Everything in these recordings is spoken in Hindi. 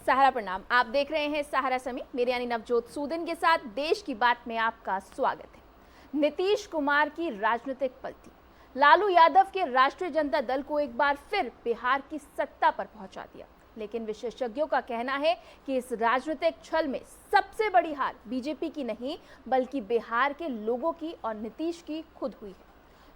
सहारा प्रणाम। आप देख रहे हैं सहारा समय, मेरे यानी नवजोत सूदन के साथ देश की बात में आपका स्वागत है। नीतीश कुमार की राजनीतिक पलटी, लालू यादव के राष्ट्रीय जनता दल को एक बार फिर बिहार की सत्ता पर पहुंचा दिया। लेकिन विशेषज्ञों का कहना है कि इस राजनीतिक छल में सबसे बड़ी हार बीजेपी की नहीं बल्कि बिहार के लोगों की और नीतीश की खुद हुई है।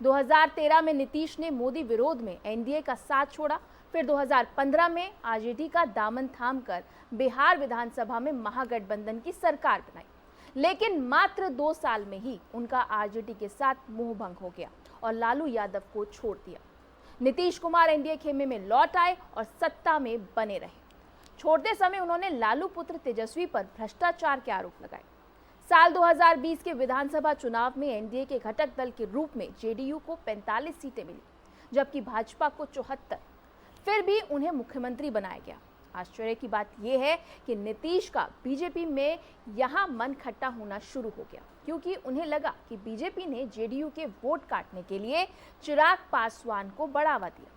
2013 में नीतीश ने मोदी विरोध में एनडीए का साथ छोड़ा, फिर 2015 में आरजेडी का दामन थामकर बिहार विधानसभा में महागठबंधन की सरकार बनाई। लेकिन मात्र 2 साल में ही उनका आरजेडी के साथ मोहभंग हो गया और लालू यादव को छोड़ दिया। नीतीश कुमार एनडीए खेमे में लौट आए और सत्ता में बने रहे। छोड़ते समय उन्होंने लालू पुत्र तेजस्वी पर भ्रष्टाचार के आरोप लगाए। साल 2020 के विधानसभा चुनाव में एनडीए के घटक दल के रूप में जेडीयू को 45 सीटें मिली, जबकि भाजपा को 74। फिर भी उन्हें मुख्यमंत्री बनाया गया। आश्चर्य की बात यह है कि नीतीश का बीजेपी में यहां मन खट्टा होना शुरू हो गया, क्योंकि उन्हें लगा कि बीजेपी ने जेडीयू के वोट काटने के लिए चिराग पासवान को बढ़ावा दिया।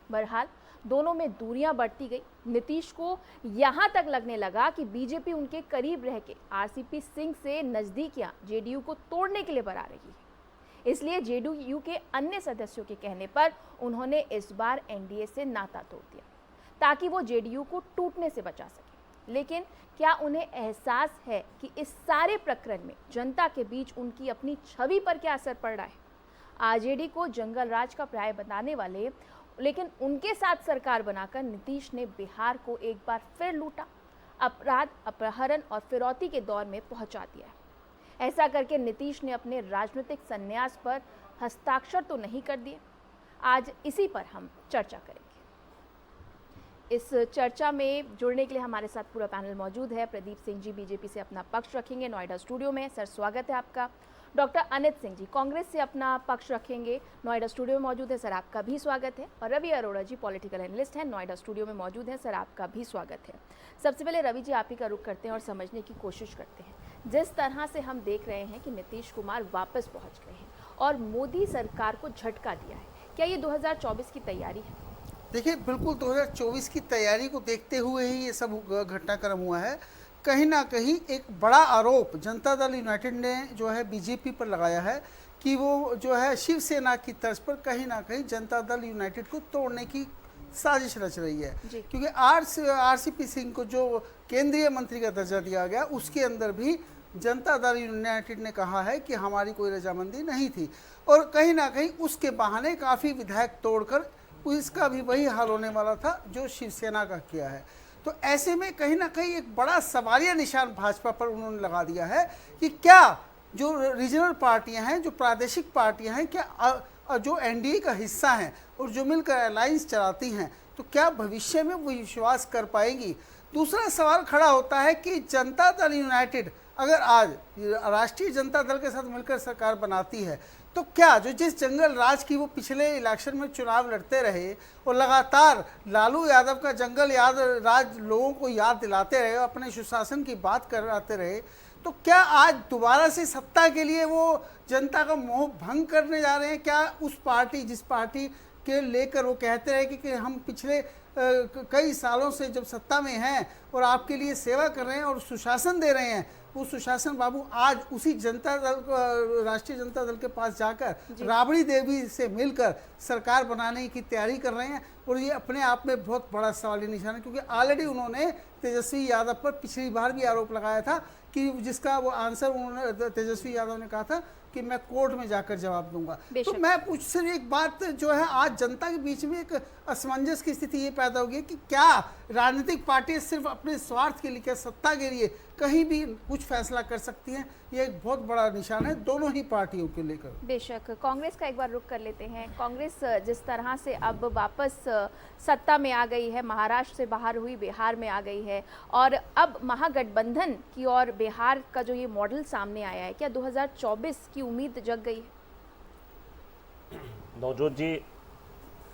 बहरहाल दोनों में दूरियां बढ़ती गई। नीतीश को यहां तक लगने लगा कि बीजेपी उनके करीब रह के आरसीपी सिंह से नजदीकियां जेडीयू को तोड़ने के लिए बढ़ा रही है। इसलिए जेडीयू के अन्य सदस्यों के कहने पर उन्होंने इस बार एनडीए से नाता तोड़ दिया ताकि वो जेडीयू को टूटने से बचा सके। लेकिन क्या उन्हें एहसास है कि इस सारे प्रकरण में जनता के बीच उनकी अपनी छवि पर क्या असर पड़ रहा है? आरजेडी को जंगल राज का पर्याय बनाने वाले लेकिन उनके साथ सरकार बनाकर नीतीश ने बिहार को एक बार फिर लूटा, अपराध, अपहरण और फिरौती के दौर में पहुंचा दिया है। ऐसा करके नीतीश ने अपने राजनीतिक संन्यास पर हस्ताक्षर तो नहीं कर दिए। आज इसी पर हम चर्चा करेंगे। इस चर्चा में जुड़ने के लिए हमारे साथ पूरा पैनल मौजूद है। प्रदीप सिंह जी बीजेपी से अपना पक्ष रखेंगे, नोएडा स्टूडियो में। सर स्वागत है आपका। डॉक्टर अनित सिंह जी कांग्रेस से अपना पक्ष रखेंगे, नोएडा स्टूडियो में मौजूद है। सर आपका भी स्वागत है। और रवि अरोड़ा जी पॉलिटिकल एनालिस्ट हैं, नोएडा स्टूडियो में मौजूद हैं। सर आपका भी स्वागत है। सबसे पहले रवि जी आप ही का रुख करते हैं और समझने की कोशिश करते हैं। जिस तरह से हम देख रहे हैं कि नीतीश कुमार वापस पहुंच गए हैं और मोदी सरकार को झटका दिया है, क्या ये 2024 की तैयारी है? देखिए, बिल्कुल 2024 की तैयारी को देखते हुए ही ये सब घटनाक्रम हुआ है। कहीं ना कहीं एक बड़ा आरोप जनता दल यूनाइटेड ने जो है बीजेपी पर लगाया है कि वो जो है शिवसेना की तर्ज पर कहीं ना कहीं जनता दल यूनाइटेड को तोड़ने की साजिश रच रही है। क्योंकि आरसीपी सिंह को जो केंद्रीय मंत्री का दर्जा दिया गया, उसके अंदर भी जनता दल यूनाइटेड ने कहा है कि हमारी कोई रजामंदी नहीं थी और कहीं ना कहीं उसके बहाने काफ़ी विधायक तोड़कर इसका भी वही हाल होने वाला था जो शिवसेना का किया है। तो ऐसे में कहीं ना कहीं एक बड़ा सवालिया निशान भाजपा पर उन्होंने लगा दिया है कि क्या जो रीजनल पार्टियां हैं, जो प्रादेशिक पार्टियां हैं, क्या जो एनडीए का हिस्सा हैं और जो मिलकर अलायंस चलाती हैं, तो क्या भविष्य में वो विश्वास कर पाएंगी? दूसरा सवाल खड़ा होता है कि जनता दल यूनाइटेड अगर आज राष्ट्रीय जनता दल के साथ मिलकर सरकार बनाती है तो क्या जो जिस जंगल राज की वो पिछले इलेक्शन में चुनाव लड़ते रहे और लगातार लालू यादव का जंगल राज लोगों को याद दिलाते रहे, अपने सुशासन की बात कराते रहे, तो क्या आज दोबारा से सत्ता के लिए वो जनता का मोह भंग करने जा रहे हैं? क्या उस पार्टी जिस पार्टी के लेकर वो कहते रहे कि हम पिछले कई सालों से जब सत्ता में हैं और आपके लिए सेवा कर रहे हैं और सुशासन दे रहे हैं, वो सुशासन बाबू आज उसी जनता दल राष्ट्रीय जनता दल के पास जाकर राबड़ी देवी से मिलकर सरकार बनाने की तैयारी कर रहे हैं। और ये अपने आप में बहुत बड़ा सवालिया निशान है, क्योंकि ऑलरेडी उन्होंने तेजस्वी यादव पर पिछली बार भी आरोप लगाया था कि जिसका वो आंसर उन्होंने तेजस्वी यादव ने कहा था कि मैं कोर्ट में जाकर जवाब दूंगा। तो मैं सिर्फ एक बात जो है, आज जनता के बीच में एक असमंजस की स्थिति ये पैदा हो गई कि क्या राजनीतिक पार्टियां सिर्फ अपने स्वार्थ के लिए, क्या सत्ता के लिए कहीं भी कुछ फैसला कर सकती हैं? ये एक बहुत बड़ा निशान है दोनों ही पार्टियों के लेकर। बेशक कांग्रेस का एक बार रुख कर लेते हैं। कांग्रेस जिस तरह से अब वापस सत्ता में आ गई है, महाराष्ट्र से बाहर हुई, बिहार में आ गई है और अब महागठबंधन की और बिहार का जो ये मॉडल सामने आया है, क्या 2024 की उम्मीद जग गई है? नवजोत जी,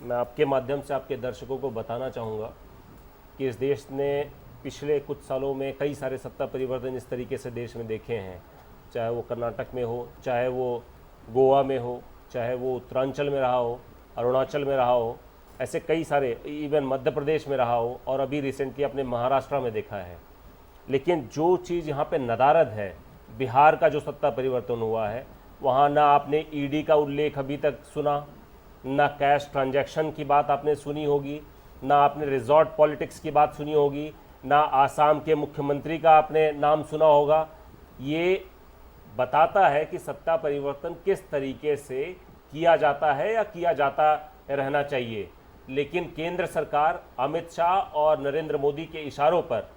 मैं आपके माध्यम से आपके दर्शकों को बताना चाहूँगा कि इस देश ने पिछले कुछ सालों में कई सारे सत्ता परिवर्तन इस तरीके से देश में देखे हैं, चाहे वो कर्नाटक में हो, चाहे वो गोवा में हो, चाहे वो उत्तरांचल में रहा हो, अरुणाचल में रहा हो, ऐसे कई सारे, इवन मध्य प्रदेश में रहा हो और अभी रिसेंटली अपने महाराष्ट्र में देखा है। लेकिन जो चीज़ यहाँ पे नदारद है, बिहार का जो सत्ता परिवर्तन हुआ है, वहाँ ना आपने ईडी का उल्लेख अभी तक सुना, ना कैश ट्रांजैक्शन की बात आपने सुनी होगी, ना आपने रिजॉर्ट पॉलिटिक्स की बात सुनी होगी, ना आसाम के मुख्यमंत्री का आपने नाम सुना होगा। ये बताता है कि सत्ता परिवर्तन किस तरीके से किया जाता है या किया जाता रहना चाहिए। लेकिन केंद्र सरकार अमित शाह और नरेंद्र मोदी के इशारों पर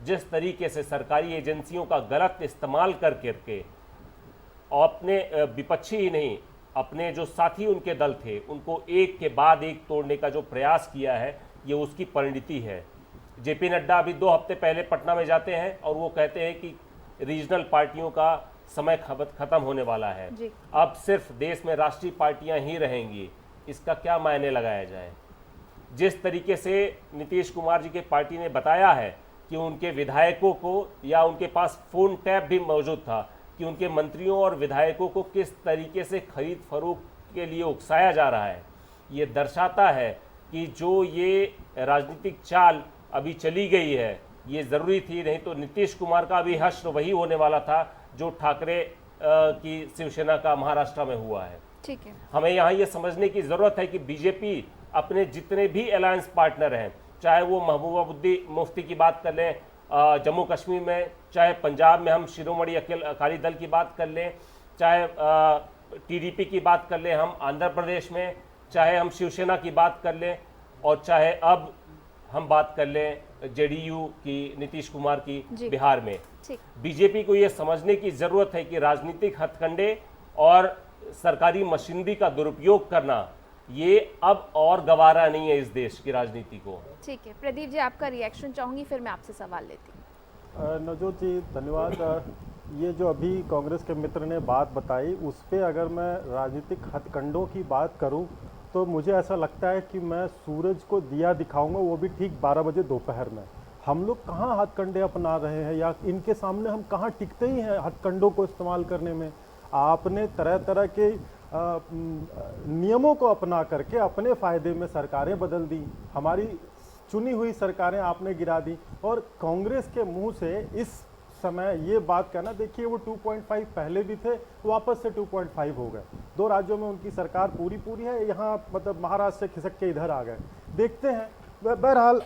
जिस तरीके से सरकारी एजेंसियों का गलत इस्तेमाल करके अपने विपक्षी ही नहीं, अपने जो साथी उनके दल थे उनको एक के बाद एक तोड़ने का जो प्रयास किया है, ये उसकी परिणति है। जेपी नड्डा अभी 2 हफ्ते पहले पटना में जाते हैं और वो कहते हैं कि रीजनल पार्टियों का समय खत्म होने वाला है, अब सिर्फ देश में राष्ट्रीय पार्टियां ही रहेंगी। इसका क्या मायने लगाया जाए? जिस तरीके से नीतीश कुमार जी के पार्टी ने बताया है कि उनके विधायकों को, या उनके पास फोन टैप भी मौजूद था कि उनके मंत्रियों और विधायकों को किस तरीके से खरीद फरोख्त के लिए उकसाया जा रहा है, ये दर्शाता है कि जो ये राजनीतिक चाल अभी चली गई है ये ज़रूरी थी। नहीं तो नीतीश कुमार का भी हश्र वही होने वाला था जो ठाकरे की शिवसेना का महाराष्ट्र में हुआ है। ठीक है, हमें यहाँ ये समझने की ज़रूरत है कि बीजेपी अपने जितने भी अलायंस पार्टनर हैं, चाहे वो महबूबा मुफ्ती की बात कर लें जम्मू कश्मीर में, चाहे पंजाब में हम शिरोमणि अकाली दल की बात कर लें, चाहे टीडीपी की बात कर लें हम आंध्र प्रदेश में, चाहे हम शिवसेना की बात कर लें, और चाहे अब हम बात कर लें जेडीयू की, नीतीश कुमार की बिहार में। बीजेपी को ये समझने की ज़रूरत है कि राजनीतिक हथकंडे और सरकारी मशीनरी का दुरुपयोग करना ये अब और गवारा नहीं है इस देश की राजनीति को। ठीक है, प्रदीप जी आपका रिएक्शन चाहूंगी, फिर मैं आपसे सवाल लेती हूँ। नवजोत जी धन्यवाद। ये जो अभी कांग्रेस के मित्र ने बात बताई, उस पर अगर मैं राजनीतिक हथकंडों की बात करूं तो मुझे ऐसा लगता है कि मैं सूरज को दिया दिखाऊंगा, वो भी ठीक 12 बजे दोपहर में। हम लोग कहाँ हथकंडे अपना रहे हैं या इनके सामने हम कहाँ टिकते ही हैं हथकंडों को इस्तेमाल करने में। आपने तरह तरह के नियमों को अपना करके अपने फ़ायदे में सरकारें बदल दी, हमारी चुनी हुई सरकारें आपने गिरा दी। और कांग्रेस के मुंह से इस समय ये बात कहना, देखिए वो 2.5 पहले भी थे, वापस से 2.5 हो गए। 2 राज्यों में उनकी सरकार पूरी है, यहाँ मतलब महाराष्ट्र से खिसक के इधर आ गए। देखते हैं, बहरहाल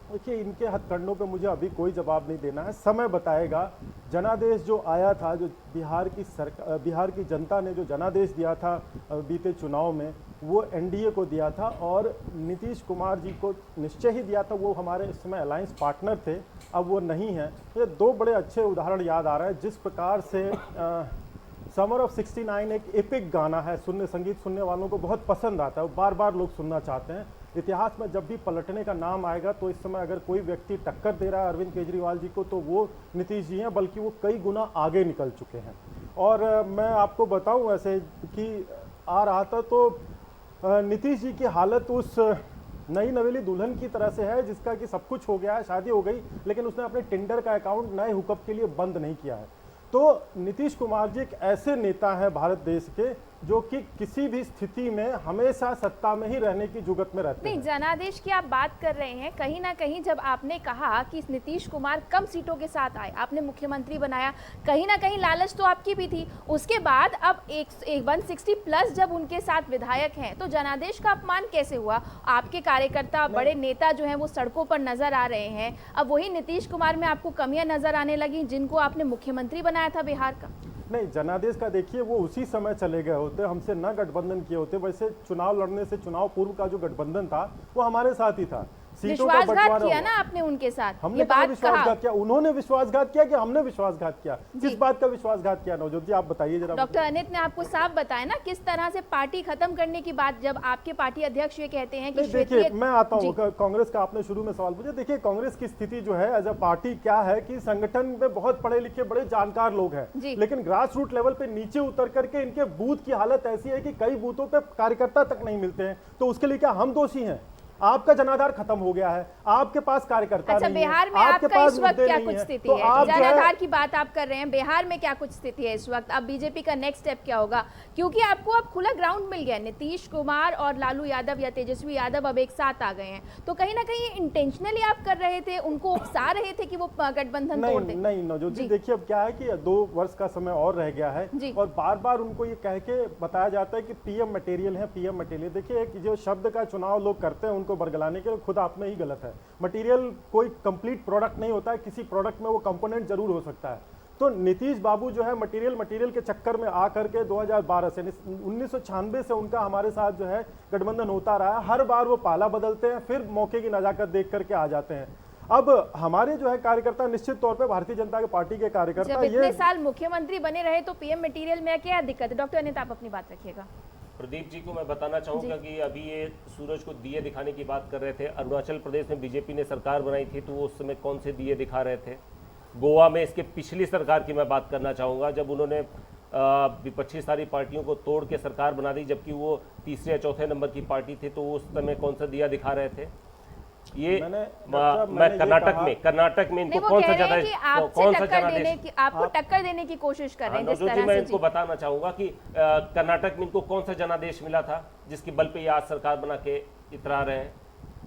देखिए इनके हथकंडों पे मुझे अभी कोई जवाब नहीं देना है, समय बताएगा। जनादेश जो आया था, जो बिहार की जनता ने जो जनादेश दिया था बीते चुनाव में, वो एनडीए को दिया था और नीतीश कुमार जी को निश्चय ही दिया था। वो हमारे इस समय अलायंस पार्टनर थे, अब वो नहीं हैं। ये 2 बड़े अच्छे उदाहरण याद आ रहे हैं। जिस प्रकार से समर ऑफ 69 एक एपिक गाना है, संगीत सुनने वालों को बहुत पसंद आता है, बार बार लोग सुनना चाहते हैं। इतिहास में जब भी पलटने का नाम आएगा तो इस समय अगर कोई व्यक्ति टक्कर दे रहा है अरविंद केजरीवाल जी को तो वो नीतीश जी हैं, बल्कि वो कई गुना आगे निकल चुके हैं। और मैं आपको बताऊं ऐसे कि आ रहा था तो नीतीश जी की हालत उस नई नवेली दुल्हन की तरह से है जिसका कि सब कुछ हो गया है, शादी हो गई, लेकिन उसने अपने टिंडर का अकाउंट नए हुकअप के लिए बंद नहीं किया है। तो नीतीश कुमार जी एक ऐसे नेता हैं भारत देश के जो कि किसी भी स्थिति में हमेशा सत्ता में ही रहने की जुगत में रहते हैं। नहीं, जनादेश की आप बात कर रहे हैं, कहीं ना कहीं जब आपने कहा कि नीतीश कुमार कम सीटों के साथ आए, आपने मुख्यमंत्री बनाया, कहीं ना कहीं लालच तो आपकी भी थी। उसके बाद अब 160 प्लस जब उनके साथ विधायक हैं तो जनादेश का अपमान कैसे हुआ? आपके कार्यकर्ता, बड़े नेता जो हैं वो सड़कों पर नजर आ रहे हैं। अब वही नीतीश कुमार में आपको कमियां नजर आने लगी जिनको आपने मुख्यमंत्री बनाया था बिहार का। नहीं, जनादेश का देखिए वो उसी समय चले गए होते, हमसे न गठबंधन किए होते। वैसे चुनाव लड़ने से चुनाव पूर्व का जो गठबंधन था वो हमारे साथ ही था। विश्वासघात किया ना आपने उनके साथ, हमने कहा विश्वासघात किया, उन्होंने विश्वासघात किया कि हमने विश्वासघात किया? किस बात का विश्वासघात किया नवजोत जी, आप बताइए जरा। डॉक्टर अनित ने आपको साफ बताया ना किस तरह से पार्टी खत्म करने की बात, जब आपके पार्टी अध्यक्ष ये कहते हैं कि देखिए मैं आता हूँ कांग्रेस का, आपने शुरू में सवाल पूछा। देखिए कांग्रेस की स्थिति जो है एज अ पार्टी क्या है कि संगठन में बहुत पढ़े लिखे बड़े जानकार लोग हैं, लेकिन ग्रास रूट लेवल पे नीचे उतर करके इनके बूथ की हालत ऐसी है कि कई बूथों पे कार्यकर्ता तक नहीं मिलते हैं। तो उसके लिए क्या हम दोषी हैं? आपका जनाधार खत्म हो गया है, आपके पास कार्यकर्ता अच्छा, नहीं है, बिहार में आपके आपका पास इस वक्त मुद्दे क्या नहीं कुछ है, स्थिति तो है? आप जो है जनाधार की बात आप कर रहे हैं, बिहार में क्या कुछ स्थिति है इस वक्त? अब बीजेपी का नेक्स्ट स्टेप क्या होगा? क्योंकि आपको अब खुला ग्राउंड मिल गया है, नीतीश कुमार और लालू यादव या तेजस्वी यादव अब एक साथ आ गए हैं, तो कहीं ना कहीं इंटेंशनली आप कर रहे थे, उनको उकसा रहे थे कि वो गठबंधन तोड़ दें? नहीं नवजोत जी, देखिए अब क्या है कि 2 वर्ष का समय और रह गया है जी। और बार बार उनको ये कह के बताया जाता है कि पीएम मटेरियल है, पीएम मटेरियल। देखिए एक जो शब्द का चुनाव लोग करते हैं उनको बरगलाने के लिए, खुद आप में ही गलत है। मटेरियल कोई कंप्लीट प्रोडक्ट नहीं होता है, किसी प्रोडक्ट में वो कंपोनेंट जरूर हो सकता है। तो नीतीश बाबू जो है मटेरियल के चक्कर में आकर के 2012 से 1996 से उनका हमारे साथ जो है गठबंधन होता रहा है। हर बार वो पाला बदलते हैं, फिर मौके की नजाकत देख करके आ जाते हैं। अब हमारे जो है कार्यकर्ता, निश्चित तौर पे भारतीय जनता पार्टी के कार्यकर्ता, जब इतने साल मुख्यमंत्री बने रहे तो पीएम मटेरियल में क्या दिक्कत है? डॉक्टर अनिता, आप अपनी बात रखिएगा। प्रदीप जी को मैं बताना चाहूंगा कि अभी ये सूरज को दिए दिखाने की बात कर रहे थे। अरुणाचल प्रदेश में बीजेपी ने सरकार बनाई थी तो वो उस समय कौन से दिए दिखा रहे थे? गोवा में इसके पिछली सरकार की मैं बात करना चाहूँगा, जब उन्होंने विपक्षी सारी पार्टियों को तोड़ के सरकार बना दी, जबकि वो तीसरे या चौथे नंबर की पार्टी थी, तो उस समय कौन सा दिया दिखा रहे थे? ये मैं कर्नाटक में इनको कौन सा ज्यादा आपको टक्कर देने की कोशिश कर रहे हैं। जिस तरह मैं से इनको बताना चाहूंगा कि कर्नाटक में इनको कौन सा जनादेश मिला था जिसके बल पे ये आज सरकार बना के इतरा रहे हैं?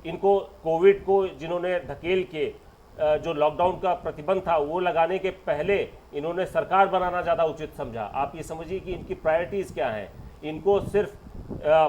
इनको कोविड को जिन्होंने धकेल के जो लॉकडाउन का प्रतिबंध था वो लगाने के पहले इन्होंने सरकार बनाना ज्यादा उचित समझा। आप ये समझिए कि इनकी प्रायोरिटीज क्या हैं। इनको सिर्फ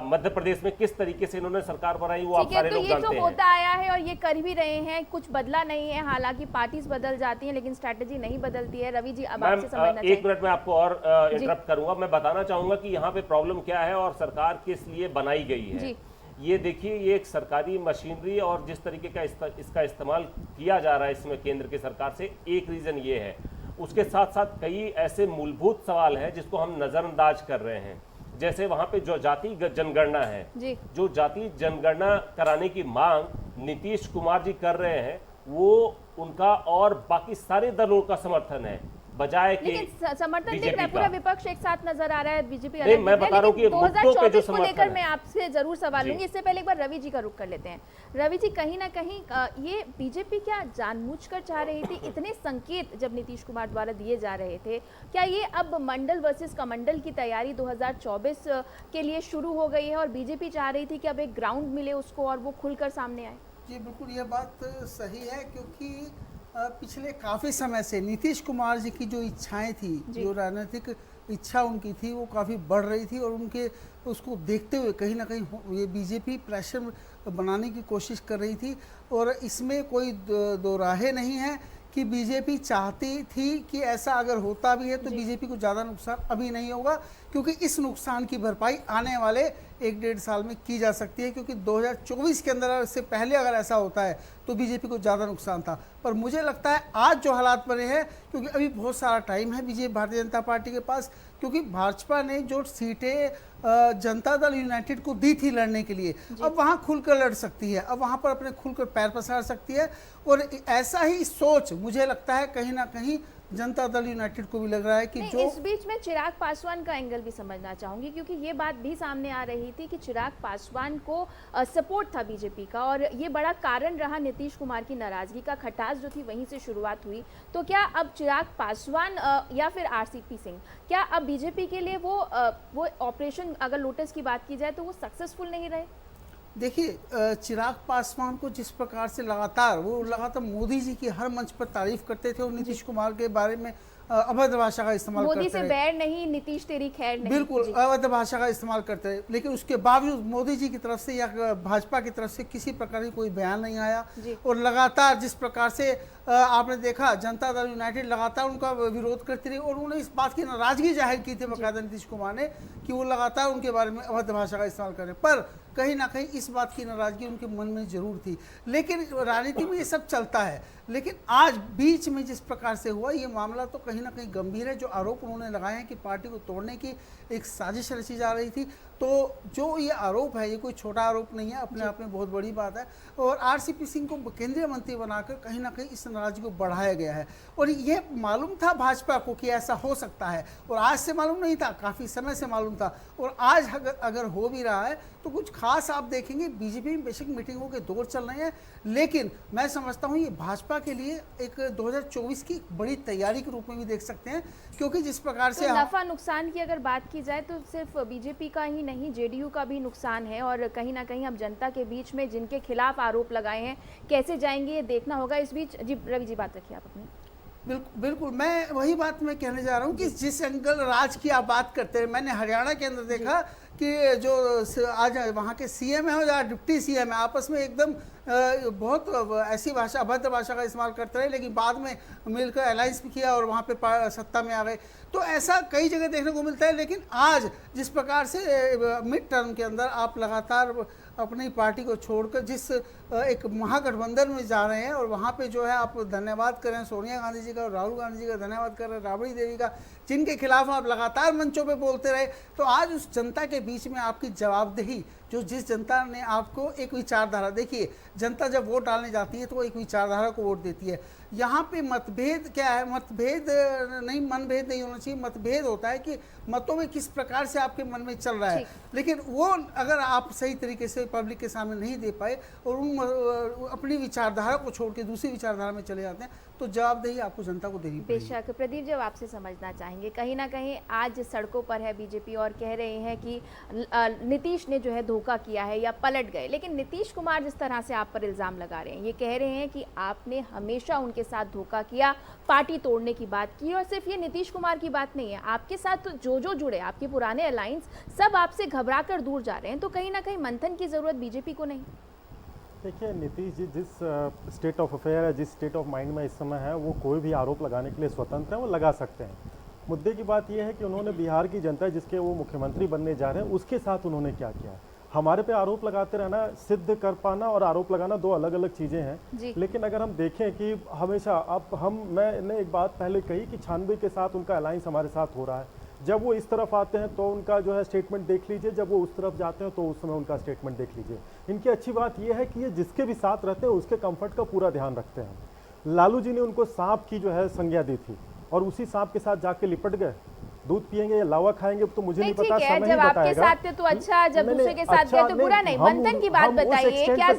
मध्य प्रदेश में किस तरीके से इन्होंने सरकार बनाई वो आप सारे लोग जानते हैं। ये जो होता आया है और ये कर भी रहे हैं, कुछ बदला नहीं है। हालांकि पार्टीज बदल जाती हैं लेकिन स्ट्रेटजी नहीं बदलती है। रवि जी, अब आपसे समझना चाहिए। एक मिनट में आपको और इंटरप्ट करूंगा। मैं बताना चाहूंगा कि यहाँ पे प्रॉब्लम क्या है और सरकार किस लिए बनाई गई है। ये देखिए, ये एक सरकारी मशीनरी और जिस तरीके का इसका इस्तेमाल किया जा रहा है इसमें केंद्र की सरकार से, एक रीजन ये है। उसके साथ साथ कई ऐसे मूलभूत सवाल हैं जिसको हम नजरअंदाज कर रहे हैं। जैसे वहां पे जो जाति जनगणना है, जो जाति जनगणना कराने की मांग नीतीश कुमार जी कर रहे हैं, वो उनका और बाकी सारे दलों का समर्थन है, बजाय कि समर्थन देख रहा है पूरा विपक्ष एक साथ नजर आ रहा है। बीजेपी नहीं, मैं बता रहा हूँ कि 2024 को लेकर मैं आपसे जरूर सवाल लूंगी। इससे पहले एक बार रवि जी का रुख कर लेते हैं। रवि जी, कहीं ना कहीं ये बीजेपी क्या जानबूझकर चाह रही थी? इतने संकेत जब नीतीश कुमार द्वारा दिए जा रहे थे, क्या ये अब मंडल वर्सेस कमंडल की तैयारी 2024 के लिए शुरू हो गई है और बीजेपी चाह रही थी कि अब एक ग्राउंड मिले उसको और वो खुलकर सामने आए? जी बिल्कुल, ये बात सही है, क्योंकि पिछले काफ़ी समय से नीतीश कुमार जी की जो इच्छाएं थी, जो राजनीतिक इच्छा उनकी थी, वो काफ़ी बढ़ रही थी और उनके उसको देखते हुए कहीं ना कहीं ये बीजेपी प्रेशर बनाने की कोशिश कर रही थी। और इसमें कोई दो राहें नहीं है कि बीजेपी चाहती थी कि ऐसा अगर होता भी है तो बीजेपी को ज़्यादा नुकसान अभी नहीं होगा, क्योंकि इस नुकसान की भरपाई आने वाले 1-1.5 साल में की जा सकती है। क्योंकि 2024 के अंदर से पहले अगर ऐसा होता है तो बीजेपी को ज़्यादा नुकसान था। पर मुझे लगता है आज जो हालात बने हैं, क्योंकि अभी बहुत सारा टाइम है बीजेपी भारतीय जनता पार्टी के पास, क्योंकि भाजपा ने जो सीटें जनता दल यूनाइटेड को दी थी लड़ने के लिए, अब वहाँ खुलकर लड़ सकती है, अब वहाँ पर अपने खुलकर पैर पसार सकती है। और ऐसा ही सोच मुझे लगता है कहीं ना कहीं जनता दल यूनाइटेड को भी लग रहा है कि जो इस बीच में चिराग पासवान का एंगल भी समझना चाहूंगी, क्योंकि ये बात भी सामने आ रही थी कि चिराग पासवान को सपोर्ट था बीजेपी का और ये बड़ा कारण रहा नीतीश कुमार की नाराजगी का। खटास जो थी वहीं से शुरुआत हुई। तो क्या अब चिराग पासवान या फिर आरसीपी सिंह, क्या अब बीजेपी के लिए वो ऑपरेशन, अगर लोटस की बात की जाए तो वो सक्सेसफुल नहीं रहे? देखिए, चिराग पासवान को जिस प्रकार से लगातार मोदी जी की हर मंच पर तारीफ करते थे और नीतीश कुमार के बारे में अभद्र भाषा का इस्तेमाल करते मोदी से बैर नहीं, नीतीश तेरी खैर नहीं, बिल्कुल अभद्र भाषा का इस्तेमाल करते हैं, लेकिन उसके बावजूद मोदी जी की तरफ से या भाजपा की तरफ से किसी प्रकार की कोई बयान नहीं आया। और लगातार जिस प्रकार से आपने देखा, जनता दल यूनाइटेड लगातार उनका विरोध करती रही और उन्होंने इस बात की नाराजगी जाहिर की थी बकायदा नीतीश कुमार ने कि वो लगातार उनके बारे में अभद्र भाषा का इस्तेमाल कर रहे हैं। पर कहीं ना कहीं इस बात की नाराजगी उनके मन में जरूर थी। लेकिन राजनीति में ये सब चलता है। लेकिन आज बीच में जिस प्रकार से हुआ ये मामला तो कहीं ना कहीं गंभीर है। जो आरोप उन्होंने लगाए हैं कि पार्टी को तोड़ने की एक साजिश रची जा रही थी, तो जो ये आरोप है ये कोई छोटा आरोप नहीं है, अपने आप में बहुत बड़ी बात है। और आरसीपी सिंह को केंद्रीय मंत्री बनाकर कहीं ना कहीं इस नाराजगी को बढ़ाया गया है। और ये मालूम था भाजपा को कि ऐसा हो सकता है, और आज से मालूम नहीं था, काफ़ी समय से मालूम था। और आज अगर हो भी रहा है तो कुछ खास आप देखेंगे, बीजेपी में बेशक मीटिंगों के दौर चल रहे हैं, लेकिन मैं समझता हूँ ये भाजपा के लिए एक 2024 की बड़ी तैयारी के रूप में भी देख सकते हैं, क्योंकि जिस प्रकार से तो नफा नुकसान की अगर बात की जाए तो सिर्फ बीजेपी का ही नहीं, जेडीयू का भी नुकसान है। और कहीं ना कहीं हम जनता के बीच में जिनके खिलाफ आरोप लगाए हैं कैसे जाएंगे ये देखना होगा। इस बीच जी रवि जी बात रखिए आप अपनी। बिल्कुल मैं वही बात मैं कहने जा रहा हूँ कि जिस एंगल राज की आप बात करते हैं, मैंने हरियाणा के अंदर देखा कि जो आज वहाँ के सीएम है और जहाँ डिप्टी सीएम है आपस में एकदम बहुत ऐसी भाषा, अभद्र भाषा का इस्तेमाल करते रहे, लेकिन बाद में मिलकर अलायंस भी किया और वहाँ पे सत्ता में आ गए। तो ऐसा कई जगह देखने को मिलता है। लेकिन आज जिस प्रकार से मिड टर्म के अंदर आप लगातार अपनी पार्टी को छोड़कर जिस एक महागठबंधन में जा रहे हैं, और वहाँ पे जो है आप धन्यवाद करें सोनिया गांधी जी का और राहुल गांधी जी का, धन्यवाद करें राबड़ी देवी का, जिनके खिलाफ आप लगातार मंचों पे बोलते रहे। तो आज उस जनता के बीच में आपकी जवाबदेही, जो जिस जनता ने आपको एक विचारधारा, देखिए जनता जब वोट डालने जाती है तो वो एक विचारधारा को वोट देती है। यहाँ पे मतभेद क्या है, मतभेद नहीं, मनभेद नहीं होना चाहिए, मतभेद होता है कि मतों में किस प्रकार से आपके मन में चल रहा है। लेकिन वो अगर आप सही तरीके से पब्लिक के सामने नहीं दे पाए और अपनी विचारधारा को छोड़ के दूसरी विचारधारा में चले जाते हैं, तो जवाबदेही आपको जनता को देनी पड़ेगी। बेशक प्रदीप जी, आपसे समझना चाहेंगे, कहीं ना कहीं आज सड़कों पर है बीजेपी और कह रहे हैं कि नीतीश ने जो है धोखा किया है या पलट गए। लेकिन नीतीश कुमार जिस तरह से आप पर इल्ज़ाम लगा रहे हैं, ये कह रहे हैं कि आपने हमेशा उनके साथ धोखा किया, पार्टी तोड़ने की बात की। और सिर्फ ये नीतीश कुमार की बात नहीं है, आपके साथ तो जो जुड़े, आपके पुराने अलायंस, सब आपसे घबरा कर दूर जा रहे हैं। तो कहीं ना कहीं मंथन की ज़रूरत बीजेपी को नहीं? देखिए, नीतीश जी जिस स्टेट ऑफ अफेयर है, जिस स्टेट ऑफ माइंड में इस समय है, वो कोई भी आरोप लगाने के लिए स्वतंत्र है, वो लगा सकते हैं। मुद्दे की बात यह है कि उन्होंने बिहार की जनता जिसके वो मुख्यमंत्री बनने जा रहे हैं उसके साथ उन्होंने क्या किया। हमारे पे आरोप लगाते रहना, सिद्ध कर पाना और आरोप लगाना दो अलग अलग चीज़ें हैं। लेकिन अगर हम देखें कि हमेशा मैंने एक बात पहले कही कि 96 के साथ उनका अलायंस हमारे साथ हो रहा है। जब वो इस तरफ आते हैं तो उनका जो है स्टेटमेंट देख लीजिए, जब वो उस तरफ जाते हैं तो उस समय उनका स्टेटमेंट देख लीजिए। इनकी अच्छी बात ये है कि ये जिसके भी साथ रहते हैं उसके कंफर्ट का पूरा ध्यान रखते हैं। लालू जी ने उनको सांप की जो है संज्ञा दी थी और उसी सांप के साथ जाके लिपट गए। दूध पिएंगे या लावा खाएंगे तो मुझे नहीं पता, समय जब आपके साथ थे तो अच्छा, जब दूसरे के साथ गए तो बुरा नहीं। मंथन की बात बताइए, क्या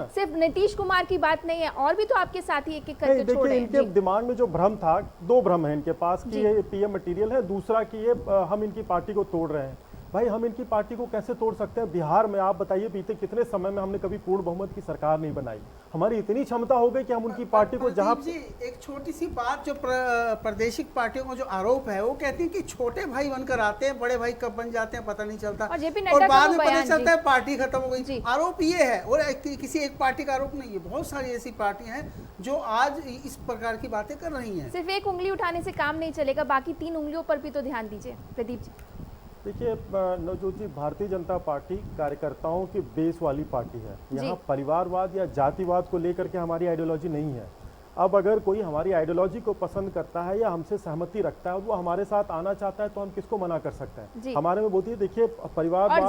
सिर्फ नीतीश कुमार की बात नहीं है, और भी तो आपके साथी एक एक करके छोड़ रहे हैं। इनके दिमाग में जो भ्रम था, दो भ्रम है इनके पास कि ये पीएम मटेरियल है, दूसरा कि ये हम इनकी पार्टी को तोड़ रहे हैं। भाई, हम इनकी पार्टी को कैसे तोड़ सकते हैं? बिहार में आप बताइए, बीते कितने समय में हमने कभी पूर्ण बहुमत की सरकार नहीं बनाई। हमारी इतनी क्षमता हो गई कि हम उनकी पार्टी को जहां जी एक छोटी सी बात, जो प्रादेशिक पार्टियों का जो आरोप है, वो कहती है कि छोटे भाई बनकर आते हैं, बड़े भाई कब बन जाते हैं पता नहीं चलता, और बाद में पता चलता है पार्टी खत्म हो गई। आरोप ये है, और किसी एक पार्टी का आरोप नहीं है, बहुत सारी ऐसी पार्टियां हैं जो आज इस प्रकार की बातें कर रही हैं। सिर्फ एक उंगली उठाने से काम नहीं चलेगा, बाकी 3 उंगलियों पर भी तो ध्यान दीजिए। प्रदीप जी देखिए, नवजोत जी, भारतीय जनता पार्टी कार्यकर्ताओं की बेस वाली पार्टी है। यहाँ परिवारवाद या जातिवाद को लेकर के हमारी आइडियोलॉजी नहीं है। अब अगर कोई हमारी आइडियोलॉजी को पसंद करता है या हमसे सहमति रखता है, वो हमारे साथ आना चाहता है, तो हम किसको मना कर सकते हैं? हमारे में बोलती है, देखिए परिवारवाद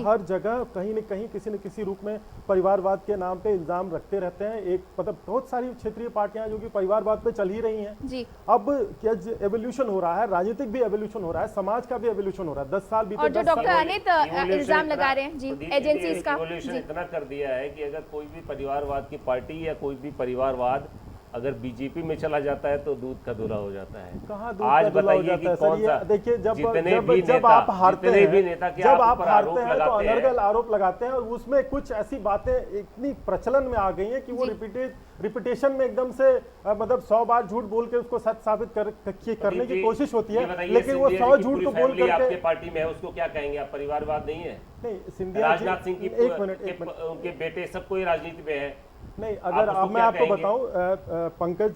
हर जगह कहीं न कहीं किसी न किसी रूप में परिवारवाद के नाम पे इल्जाम रखते रहते हैं। एक मतलब बहुत सारी क्षेत्रीय पार्टियां जो कि परिवारवाद पे चल ही रही हैं। अब क्या एवोल्यूशन हो रहा है, राजनीतिक भी एवोल्यूशन हो रहा है, समाज का भी एवोल्यूशन हो रहा है। 10 साल बीते, और जो डॉक्टर अनित इल्जाम लगा रहे हैं जी, एजेंसीज का इतना कर दिया है कि अगर कोई भी परिवारवाद की पार्टी या कोई भी परिवारवाद अगर बीजेपी में चला जाता है तो दूध का धुला हो जाता है। कहाँ दूध का धुला हो जाता है सर? ये देखिए, जब आप हारते हैं तो अनर्गल आरोप लगाते हैं, और उसमें कुछ ऐसी बातें इतनी प्रचलन में आ गई हैं कि वो रिपीटेशन में एकदम से मतलब 100 बार झूठ बोल के उसको सच साबित करने की कोशिश होती है, लेकिन वो 100 झूठ को बोल करके आपके पार्टी में है, उसको क्या कहेंगे आप? परिवारवाद नहीं है? नहीं, सिंधिया राजनाथ सिंह की उनके बेटे सब कोई राजनीति में है। नहीं, अगर मैं आपको बताऊं, पंकज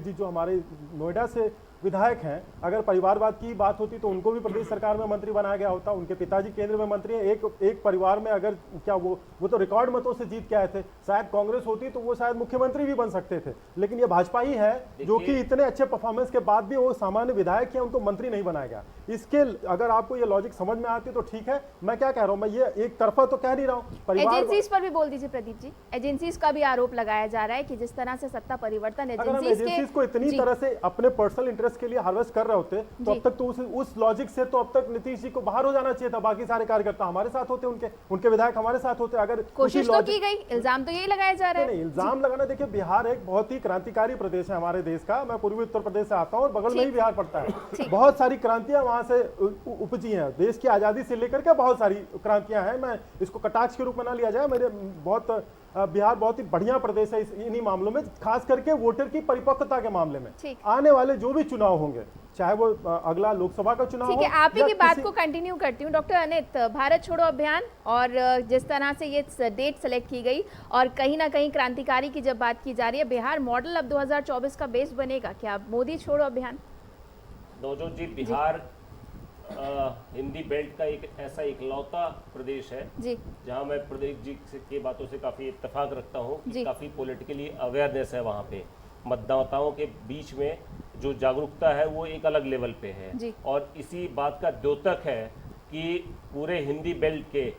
जी जो हमारे नोएडा से विधायक हैं, अगर परिवारवाद की बात होती तो उनको भी प्रदेश सरकार में मंत्री बनाया गया होता। उनके पिताजी केंद्र में मंत्री हैं। एक परिवार में अगर क्या वो तो रिकॉर्ड मतों से जीत के आए थे। शायद कांग्रेस होती तो वो शायद मुख्यमंत्री भी बन सकते थे, लेकिन ये भाजपा ही है जो कि इतने अच्छे परफॉर्मेंस के बाद भी वो सामान्य विधायक है, उनको मंत्री नहीं बनाया गया। इसके अगर आपको ये लॉजिक समझ में आती तो ठीक है। मैं क्या कह रहा हूँ, मैं ये एक तरफा तो कह नहीं रहा हूँ। एजेंसीज पर भी बोल दीजिए प्रदीप जी। एजेंसीज का भी आरोप लगाया जा रहा है कि जिस तरह से सत्ता परिवर्तन अगर हम एजेंसीज को इतनी तरह से अपने पर्सनल इंटरेस्ट के लिए हार्वेस्ट कर रहे होते तो अब तक तो उस लॉजिक से तो अब तक नीतीश जी को बाहर हो जाना चाहिए था। बाकी सारे कार्यकर्ता हमारे साथ होते, उनके विधायक हमारे साथ होते। अगर कोशिश तो की गई, इल्जाम तो यही लगाया जा रहा है। नहीं, इल्जाम लगाना, देखिए बिहार एक बहुत ही क्रांतिकारी प्रदेश है हमारे देश का। मैं पूर्वी उत्तर प्रदेश से आता हूँ और बगल में ही बिहार पड़ता है। बहुत सारी क्रांतियां वहां से उपजी हैं। देश की आजादी से लेकर के बहुत सारी क्रांतियां हैं। मैं इसको कटाक्ष के रूप में ना लिया जाए, मेरे बिहार बहुत ही बढ़िया प्रदेश है इन्हीं मामलों में, खास करके वोटर की परिपक्वता के मामले में। आने वाले जो भी चुनाव होंगे, चाहे वो अगला लोकसभा का चुनाव ठीक है, आप ही की बात को कंटिन्यू करती हूँ। डॉक्टर अनित, भारत छोड़ो अभियान और जिस तरह से ये डेट सेलेक्ट की गई और कहीं ना कहीं क्रांतिकारी की जब बात की जा रही है, बिहार मॉडल अब 2024 का बेस बनेगा क्या मोदी छोड़ो अभियान? नवजोत जी, बिहार हिंदी बेल्ट का एक ऐसा इकलौता प्रदेश है जी, जहां मैं प्रदीप जी की बातों से काफ़ी इत्तेफाक रखता हूं कि काफ़ी पॉलिटिकली अवेयरनेस है वहां पे। मतदाताओं के बीच में जो जागरूकता है वो एक अलग लेवल पे है और इसी बात का द्योतक है कि पूरे हिंदी बेल्ट के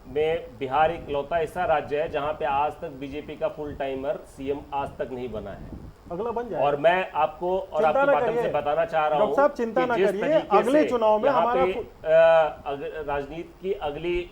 में बिहार एक लौता ऐसा राज्य है जहां पे आज तक बीजेपी का फुल टाइमर सीएम आज तक नहीं बना है। अगला बन जाए। और मैं आपको और आपके माध्यम से बताना चाह रहा हूँ साहब, चिंता ना करिए, अगले चुनाव में हमारा राजनीति की अगली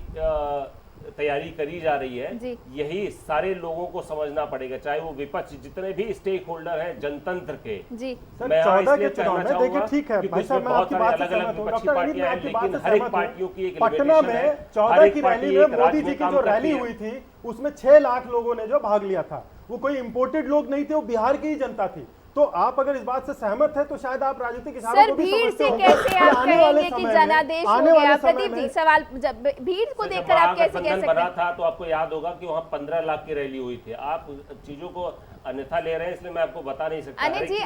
तैयारी करी जा रही है। यही सारे लोगों को समझना पड़ेगा, चाहे वो विपक्ष जितने भी स्टेक होल्डर हैं जनतंत्र के। जी मैं 14 के चुनाव में देखिए, ठीक है भाई साहब, मैं आपकी बात से सहमत हूं। विपक्षी पार्टियां हैं, लेकिन हर एक पार्टियों की एक पटना में 14 की रैली में मोदी जी की जो रैली हुई थी उसमें 6 लाख लोगों ने जो भाग लिया था, वो कोई इंपोर्टेड लोग नहीं थे, वो बिहार की ही जनता थी। तो आप अगर इस बात से सहमत है तो शायद आप राजनीतिक इशारों को भी समझते होंगे। कैसे आप कहेंगे कि जनादेश हो गया? प्रदीप जी, सवाल जब भीड़ को देखकर आप कैसे कह सकते हैं? बना था तो आपको याद होगा कि वहाँ 15 लाख की रैली हुई थी। आप चीजों को अन्यथा ले रहे हैं, इसलिए मैं आपको बता नहीं सकता। अनिल जी,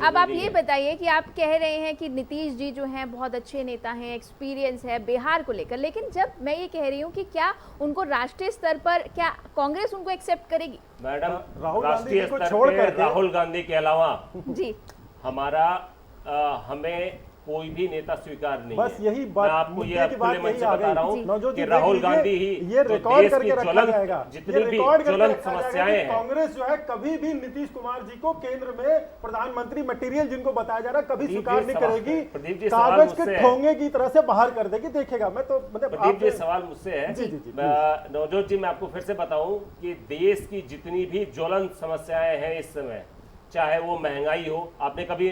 अब आप ये बताइए कि आप कह रहे हैं कि नीतीश जी जो हैं बहुत अच्छे नेता हैं, एक्सपीरियंस है बिहार को लेकर, लेकिन जब मैं ये कह रही हूँ कि क्या उनको राष्ट्रीय स्तर पर क्या कांग्रेस उनको एक्सेप्ट करेगी? मैडम, राहुल राष्ट्रीय स्तर पर राहुल गांधी के अलावा जी हमारा हमें कोई भी नेता स्वीकार नहीं बस है। यही बात, मैं आपको ये खुले मन से बता रहा हूँ कि राहुल गांधी ही ये रिकॉर्ड करके रखा जाएगा, जितनी भी ज्वलंत समस्याएं हैं, कांग्रेस जो है कभी भी नीतीश कुमार जी को केंद्र में प्रधानमंत्री मटेरियल जिनको बताया जा रहा है कभी स्वीकार नहीं करेगी, कागज के ठोंगे की तरह से बाहर कर देगी। देखेगा, मैं तो प्रदीप जी सवाल मुझसे है। नवजोत जी, मैं आपको फिर से बताऊं कि देश की जितनी भी ज्वलंत समस्याएं हैं इस समय, चाहे वो महंगाई हो, आपने कभी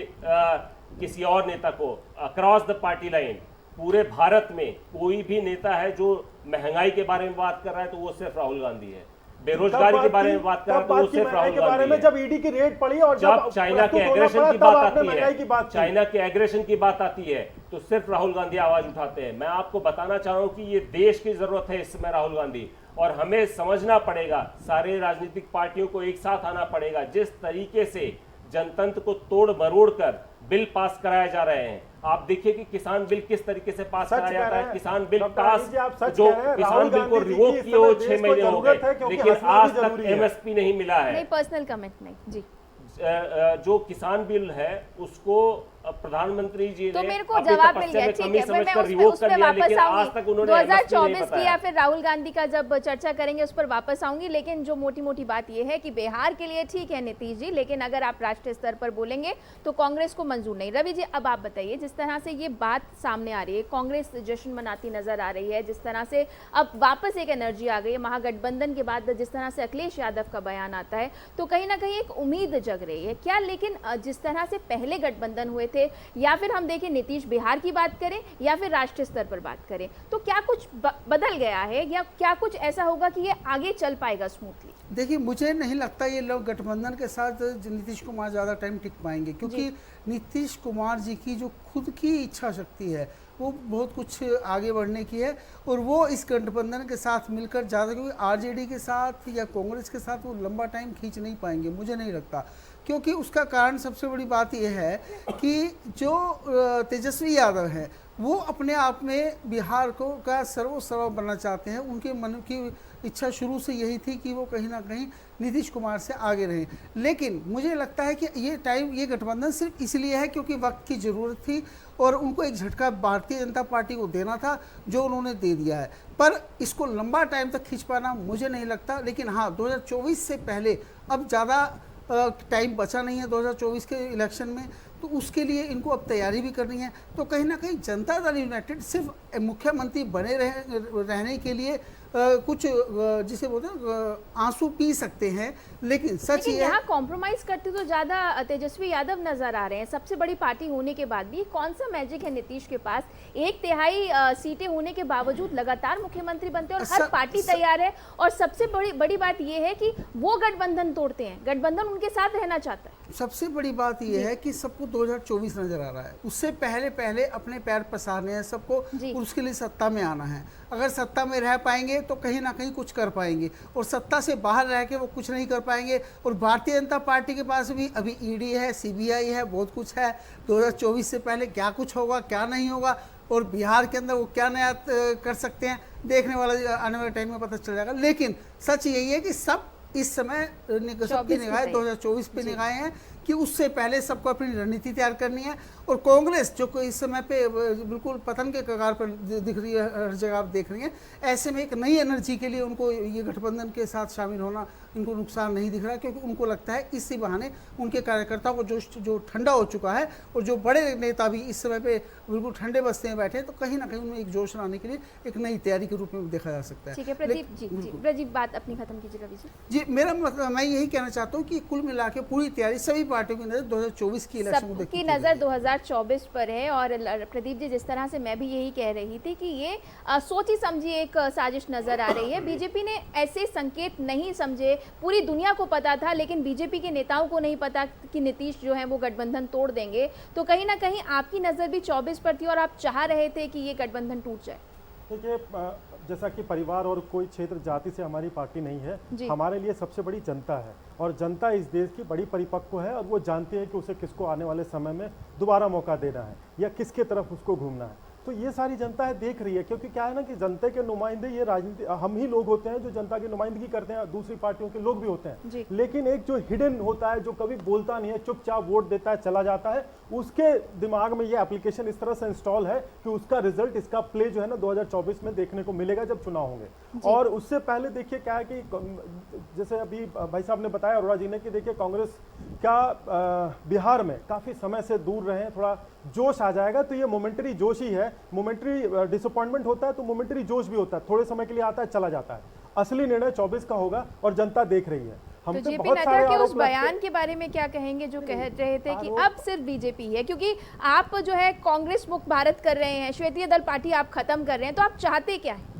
किसी और नेता को अक्रॉस द पार्टी लाइन पूरे भारत में कोई भी नेता है जो महंगाई के बारे में बात कर रहा है तो वो सिर्फ राहुल गांधी है। बेरोजगारी के बारे में बात कर रहा है तो वो सिर्फ राहुल गांधी है। जब ईडी की रेड पड़ी और जब चाइना के एग्रेशन की बात आती है, चाइना के एग्रेशन की बात आती है तो सिर्फ राहुल गांधी आवाज उठाते हैं। मैं आपको बताना चाह रहा हूं कि ये देश की जरूरत है इस समय राहुल गांधी, और हमें समझना पड़ेगा, सारे राजनीतिक पार्टियों को एक साथ आना पड़ेगा। जिस तरीके से जनतंत्र को तोड़ मरोड़ कर बिल पास कराए जा रहे हैं, आप देखिए कि किसान बिल किस तरीके से पास कराया जाता है। किसान बिल पास, जो किसान बिल को रिवोक किए वो 6 महीने हो गए, लेकिन आज तक एमएसपी नहीं मिला है। नहीं, पर्सनल कमेंट नहीं जी। जो किसान बिल है उसको प्रधानमंत्री जी तो ने मेरे को जवाब मिल गया, ठीक है, मैं उस पर वापस आऊंगी। 2024 की या फिर राहुल गांधी का जब चर्चा करेंगे उस पर वापस आऊंगी, लेकिन जो मोटी मोटी बात यह है कि बिहार के लिए ठीक है नीतीश जी, लेकिन अगर आप राष्ट्रीय स्तर पर बोलेंगे तो कांग्रेस को मंजूर नहीं। रवि जी, अब आप बताइए, जिस तरह से ये बात सामने आ रही है, कांग्रेस जश्न मनाती नजर आ रही है, जिस तरह से अब वापस एक एनर्जी आ गई है महागठबंधन के बाद, जिस तरह से अखिलेश यादव का बयान आता है तो कहीं ना कहीं एक उम्मीद जग रही है क्या? लेकिन जिस तरह से पहले गठबंधन हुए थे, या फिर हम देखें नीतीश बिहार की बात करें या फिर राष्ट्रीय स्तर पर बात करें, तो क्या कुछ बदल गया है या क्या कुछ ऐसा होगा कि ये आगे चल पाएगा स्मूथली? देखिए, मुझे नहीं लगता ये लोग गठबंधन के साथ नीतीश कुमार ज़्यादा टाइम टिक पाएंगे, क्योंकि नीतीश कुमार जी की जो खुद की इच्छा शक्ति है वो बहुत कुछ आगे बढ़ने की है, और वो इस गठबंधन के साथ मिलकर ज़्यादा, क्योंकि आरजेडी के साथ या कांग्रेस के साथ वो लंबा टाइम खींच नहीं पाएंगे, मुझे नहीं लगता। क्योंकि उसका कारण सबसे बड़ी बात यह है कि जो तेजस्वी यादव है वो अपने आप में बिहार को का सर्व बनना चाहते हैं। उनके मन की इच्छा शुरू से यही थी कि वो कहीं ना कहीं नीतीश कुमार से आगे रहें, लेकिन मुझे लगता है कि ये गठबंधन सिर्फ इसलिए है क्योंकि वक्त की ज़रूरत थी और उनको एक झटका भारतीय जनता पार्टी को देना था, जो उन्होंने दे दिया है। पर इसको लंबा टाइम तक खींच पाना मुझे नहीं लगता, लेकिन हाँ 2024 से पहले अब ज़्यादा टाइम बचा नहीं है 2024 के इलेक्शन में, तो उसके लिए इनको अब तैयारी भी करनी है। तो कहीं ना कहीं जनता दल यूनाइटेड सिर्फ मुख्यमंत्री बने रहने के लिए कुछ जिसे बोलते हैं आंसू पी सकते हैं, लेकिन सच ये यहाँ कॉम्प्रोमाइज करते तो ज्यादा तेजस्वी यादव नजर आ रहे हैं। सबसे बड़ी पार्टी होने के बाद भी कौन सा मैजिक है नीतीश के पास, 1/3 सीटें होने के बावजूद लगातार मुख्यमंत्री बनते हैं और हर पार्टी तैयार है। और सबसे बड़ी बात यह है कि वो गठबंधन तोड़ते हैं, गठबंधन उनके साथ रहना चाहता है। सबसे बड़ी बात यह है कि सबको 2024 नजर आ रहा है, उससे पहले अपने पैर पसारने हैं सबको, उसके लिए सत्ता में आना है। अगर सत्ता में रह पाएंगे तो कहीं ना कहीं कुछ कर पाएंगे, और सत्ता से बाहर रह के वो कुछ नहीं कर पाएंगे। और भारतीय जनता पार्टी के पास भी अभी ईडी है, सीबीआई है, बहुत कुछ है। 2024 से पहले क्या कुछ होगा क्या नहीं होगा, और बिहार के अंदर वो क्या नया कर सकते हैं, देखने वाला आने वाले टाइम में पता चल जाएगा। लेकिन सच यही है कि सब इस समय सबकी निगाहें 2024 पे निगाहें हैं कि उससे पहले सबको अपनी रणनीति तैयार करनी है। और कांग्रेस जो इस समय पे बिल्कुल पतन के कगार पर दिख रही है, हर जगह आप देख रही हैं, ऐसे में एक नई एनर्जी के लिए उनको ये गठबंधन के साथ शामिल होना इनको नुकसान नहीं दिख रहा, क्योंकि उनको लगता है इसी बहाने उनके कार्यकर्ताओं को जो ठंडा हो चुका है और जो बड़े नेता भी इस समय पे बिल्कुल ठंडे बस्ते में बैठे हैं, तो कहीं ना कहीं उनमें एक जोश लाने के लिए एक नई तैयारी के रूप में देखा जा सकता है। ठीक है प्रदीप जी, प्रदीप बात अपनी खत्म कीजिए रवि जी। मेरा मतलब मैं यही कहना चाहता हूँ कि कुल मिला के पूरी तैयारी सभी पार्टियों की नजर 2024 की इलेक्शन की नज़र 2024 पर है। और प्रदीप जी, जिस तरह से मैं भी यही कह रही थी कि ये सोची समझी एक साजिश नजर आ रही है। बीजेपी ने ऐसे संकेत नहीं समझे, पूरी दुनिया को पता था, लेकिन बीजेपी के नेताओं को नहीं पता कि नीतीश जो है वो गठबंधन तोड़ देंगे। तो कहीं ना कहीं आपकी नज़र भी 24 पर थी और आप चाह रहे थे कि ये गठबंधन टूट जाए। देखिए, जैसा कि परिवार और कोई क्षेत्र जाति से हमारी पार्टी नहीं है, हमारे लिए सबसे बड़ी जनता है, और जनता इस देश की बड़ी परिपक्व है और वो जानती है कि उसे किसको आने वाले समय में दोबारा मौका देना है या किसके तरफ उसको घूमना है। तो ये सारी जनता है देख रही है, क्योंकि क्या है ना कि जनता के नुमाइंदे ये राजनीति हम ही लोग होते हैं जो जनता की नुमाइंदगी करते हैं, दूसरी पार्टियों के लोग भी होते हैं, लेकिन एक जो हिडन होता है, जो कभी बोलता नहीं है, चुपचाप वोट देता है, चला जाता है, उसके दिमाग में ये एप्लीकेशन इस तरह से इंस्टॉल है कि उसका रिजल्ट, इसका प्ले जो है ना 2024 में देखने को मिलेगा जब चुनाव होंगे। और उससे पहले देखिए क्या है कि जैसे अभी भाई साहब ने बताया, अरोड़ा जी ने, कि देखिए कांग्रेस क्या बिहार में काफी समय से दूर रहे, थोड़ा जोश आ जाएगा तो ये मोमेंटरी जोश ही है। मोमेंटरी डिसअपॉइंटमेंट होता है तो मोमेंटरी जोश भी होता है, थोड़े समय के लिए आता है, चला जाता है। असली निर्णय 24 का होगा और जनता देख रही है। हम तो जेपी नड्डा के उस बयान के बारे में क्या कहेंगे जो कह रहे थे कि अब सिर्फ बीजेपी है, क्योंकि आप जो है कांग्रेस मुक्त भारत कर रहे हैं, श्वेतीय दल पार्टी आप खत्म कर रहे हैं, तो आप चाहते क्या है?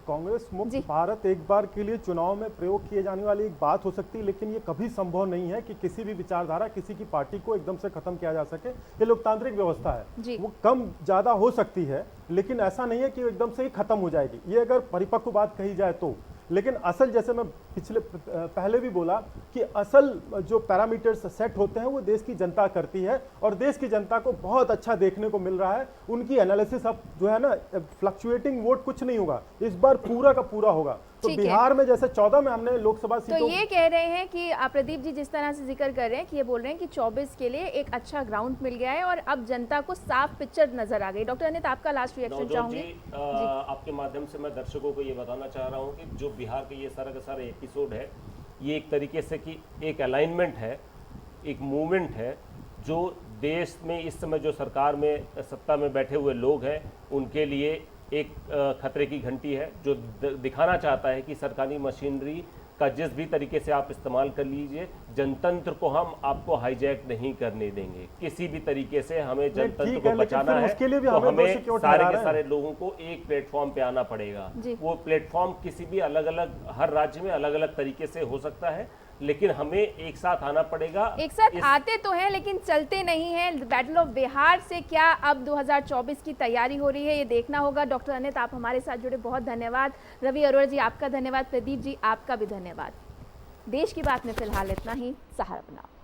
कांग्रेस मुक्त भारत एक बार के लिए चुनाव में प्रयोग किए जाने वाली एक बात हो सकती है, लेकिन ये कभी संभव नहीं है कि किसी भी विचारधारा, किसी की पार्टी को एकदम से खत्म किया जा सके। ये लोकतांत्रिक व्यवस्था है, वो कम ज्यादा हो सकती है, लेकिन ऐसा नहीं है कि एकदम से ही खत्म हो जाएगी। ये अगर परिपक्व बात कही जाए तो, लेकिन असल, जैसे मैं पहले भी बोला कि असल जो पैरामीटर्स सेट होते हैं वो देश की जनता करती है, और देश की जनता को बहुत अच्छा देखने को मिल रहा है। उनकी एनालिसिस अब जो है ना, फ्लक्चुएटिंग वोट कुछ नहीं होगा, इस बार पूरा का पूरा होगा। तो बिहार में जैसे 14 में हमने लोकसभा सीटों, तो ये कह रहे हैं कि प्रदीप जी जिस तरह से जिक्र कर रहे हैं कि ये बोल रहे हैं कि 24 के लिए एक अच्छा ग्राउंड मिल गया है और अब जनता को साफ पिक्चर नजर आ गई। डॉक्टर अनित, आपका लास्ट रिएक्शन चाहूंगी। आपके माध्यम से मैं दर्शकों को ये बताना चाह रहा हूँ कि जो बिहार के ये सारा का सारा एपिसोड है, ये एक तरीके से कि एक अलाइनमेंट है, एक मूवमेंट है, जो देश में इस समय जो सरकार में सत्ता में बैठे हुए लोग हैं उनके लिए एक खतरे की घंटी है, जो दिखाना चाहता है कि सरकारी मशीनरी का जिस भी तरीके से आप इस्तेमाल कर लीजिए, जनतंत्र को हम आपको हाईजैक नहीं करने देंगे। किसी भी तरीके से हमें जनतंत्र को बचाना है, तो हमें सारे के सारे लोगों को एक प्लेटफॉर्म पे आना पड़ेगा। वो प्लेटफॉर्म किसी भी अलग अलग, हर राज्य में अलग अलग तरीके से हो सकता है, लेकिन हमें एक साथ आना पड़ेगा। एक साथ आते तो हैं लेकिन चलते नहीं हैं। बैटल ऑफ बिहार से क्या अब 2024 की तैयारी हो रही है, ये देखना होगा। डॉक्टर अनित, आप हमारे साथ जुड़े, बहुत धन्यवाद। रवि अरोड़ा जी, आपका धन्यवाद। प्रदीप जी, आपका भी धन्यवाद। देश की बात में फिलहाल इतना ही। सहारा बनाओ।